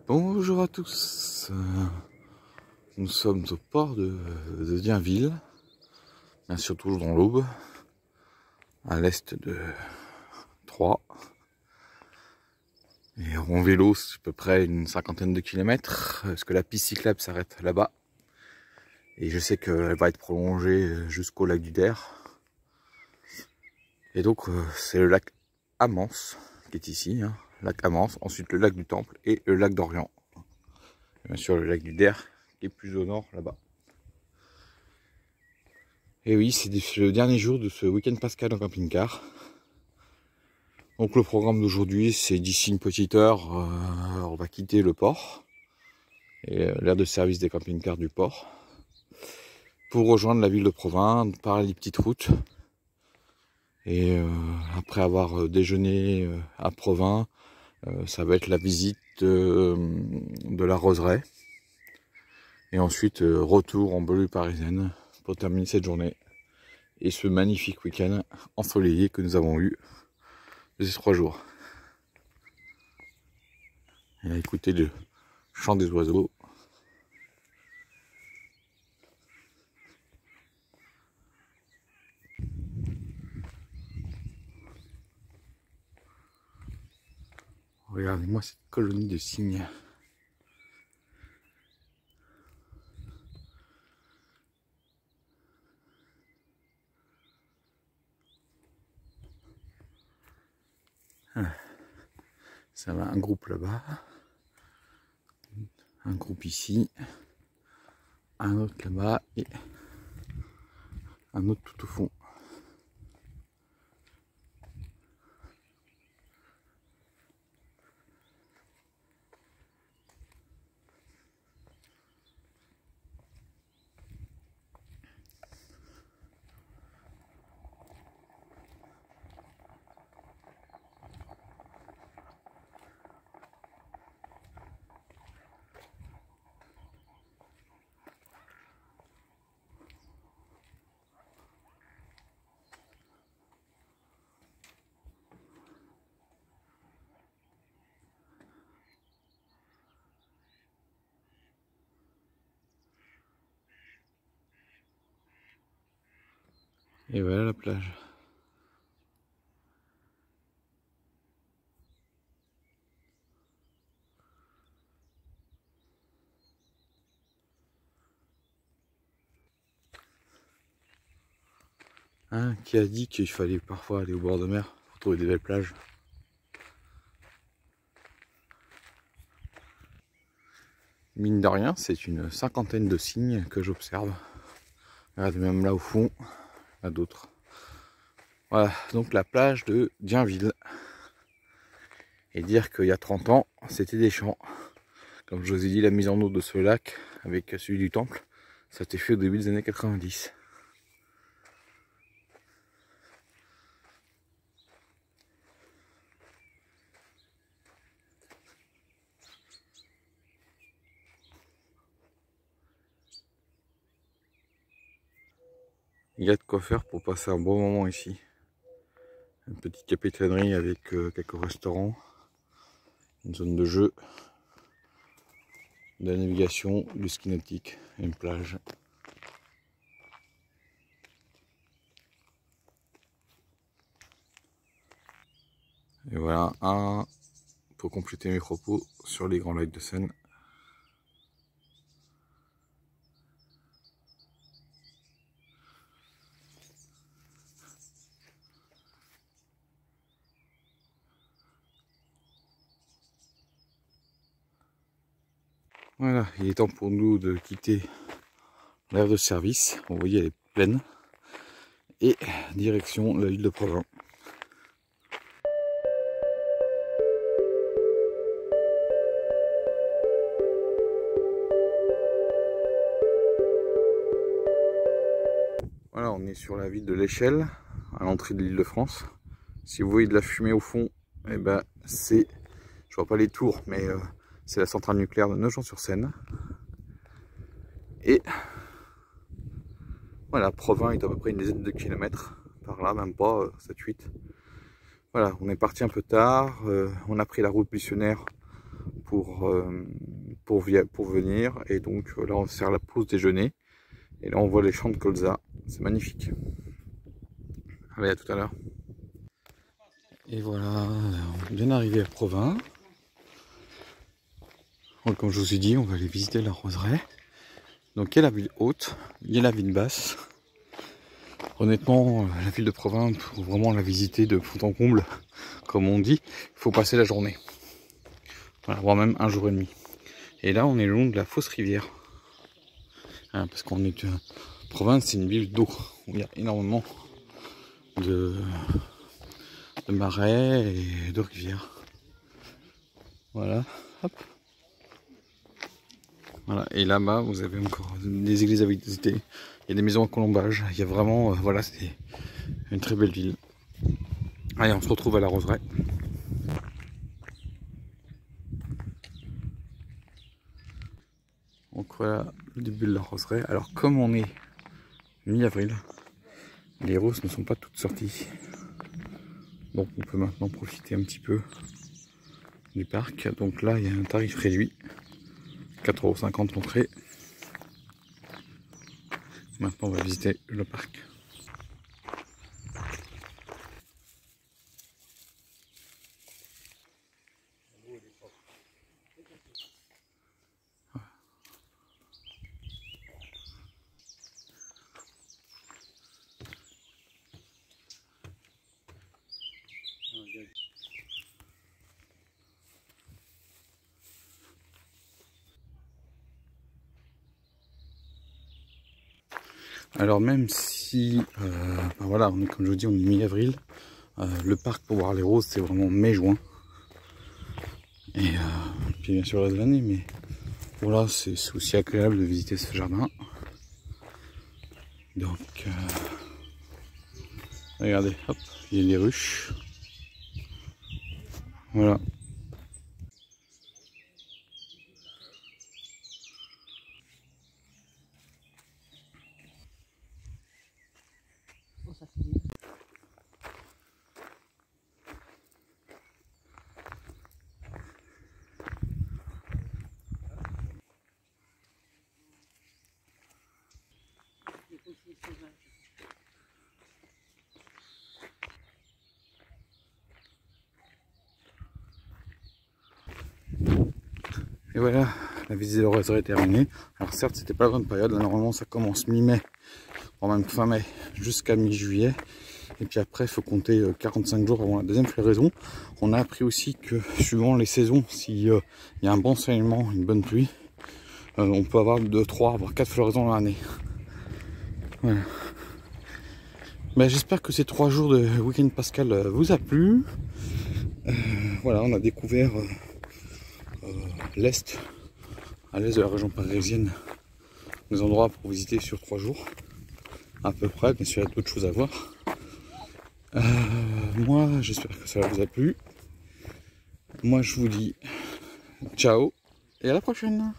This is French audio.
Bonjour à tous, nous sommes au port de Dienville, bien sûr toujours dans l'Aube, à l'est de Troyes. Et en vélo, c'est à peu près une cinquantaine de kilomètres, parce que la piste cyclable s'arrête là-bas. Et je sais qu'elle va être prolongée jusqu'au lac du Der. Et donc c'est le lac Amance qui est ici, hein. Lac Amance, ensuite le lac du Temple et le lac d'Orient. Bien sûr le lac du Der qui est plus au nord là-bas. Et oui, c'est le dernier jour de ce week-end pascal en camping-car. Donc le programme d'aujourd'hui, c'est d'ici une petite heure, on va quitter le port et l'aire de service des camping-cars du port pour rejoindre la ville de Provins par les petites routes. Et après avoir déjeuné à Provins, ça va être la visite de la roseraie. Et ensuite, retour en banlieue parisienne pour terminer cette journée. Et ce magnifique week-end ensoleillé que nous avons eu de ces 3 jours. Et à écouter le chant des oiseaux. Regardez-moi cette colonie de cygnes. Ça va, un groupe là-bas, un groupe ici, un autre là-bas et un autre tout au fond. Et voilà la plage. Hein, qui a dit qu'il fallait parfois aller au bord de mer pour trouver des belles plages? Mine de rien, c'est une cinquantaine de cygnes que j'observe. Regardez, même là au fond, il y a d'autres. Voilà, donc la plage de Dienville. Et dire qu'il y a 30 ans, c'était des champs. Comme je vous ai dit, la mise en eau de ce lac avec celui du Temple, ça a été fait au début des années 90. Il y a de quoi faire pour passer un bon moment ici. Une petite capitainerie avec quelques restaurants, une zone de jeu, de la navigation, du ski nautique et une plage. Et voilà pour compléter mes propos sur les grands lacs de Seine. Voilà, il est temps pour nous de quitter l'aire de service. Vous voyez, elle est pleine. Et direction la ville de Provins. Voilà, on est sur la ville de l'Échelle, à l'entrée de l'île de France. Si vous voyez de la fumée au fond, eh ben c'est, je vois pas les tours, mais c'est la centrale nucléaire de Nogent-sur-Seine. Et voilà, Provins est à peu près une dizaine de kilomètres par là, même pas 7-8. Voilà, on est parti un peu tard, on a pris la route missionnaire pour venir. Et donc là on va faire la pause déjeuner. Et là on voit les champs de colza. C'est magnifique. Allez, à tout à l'heure. Et voilà, on vient d'arriver à Provins. Donc, comme je vous ai dit, on va aller visiter la roseraie. Donc il y a la ville haute, il y a la ville basse. Honnêtement, la ville de Provins, pour vraiment la visiter de fond en comble, comme on dit, il faut passer la journée. Voilà, voire même un jour et demi. Et là, on est le long de la Fausse Rivière. Hein, parce qu'on est... Provins, c'est une ville d'eau, où il y a énormément de marais et de rivières. Voilà, hop. Voilà, et là-bas, vous avez encore des églises à visiter. Il y a des maisons à colombage. Il y a vraiment, voilà, c'est une très belle ville. Allez, on se retrouve à la roseraie. Donc voilà le début de la roseraie. Alors, comme on est mi-avril, les roses ne sont pas toutes sorties. Donc, on peut maintenant profiter un petit peu du parc. Donc là, il y a un tarif réduit. 4,50 € l'entrée. Maintenant, on va visiter le parc. Alors même si, voilà, on est, comme je vous dis, on est mi-avril, le parc pour voir les roses c'est vraiment mai-juin. Et puis bien sûr le reste de l'année, mais voilà, c'est aussi agréable de visiter ce jardin. Donc, regardez, hop, il y a les ruches. Voilà. Et voilà, la visite de la roseraie est terminée. Alors certes, c'était pas la bonne période. Là, normalement, ça commence mi-mai, voire même fin mai, jusqu'à mi-juillet. Et puis après, il faut compter 45 jours avant la deuxième floraison. On a appris aussi que suivant les saisons, s'il y a un bon ensoleillement, une bonne pluie, on peut avoir 2, 3, voire 4 floraisons dans l'année. Voilà. Ben, j'espère que ces 3 jours de week-end pascal vous a plu. Voilà, on a découvert l'Est, à l'Est de la région parisienne, des endroits pour visiter sur 3 jours. À peu près, bien sûr, il y a d'autres choses à voir. Moi, j'espère que ça vous a plu. Moi, je vous dis ciao et à la prochaine.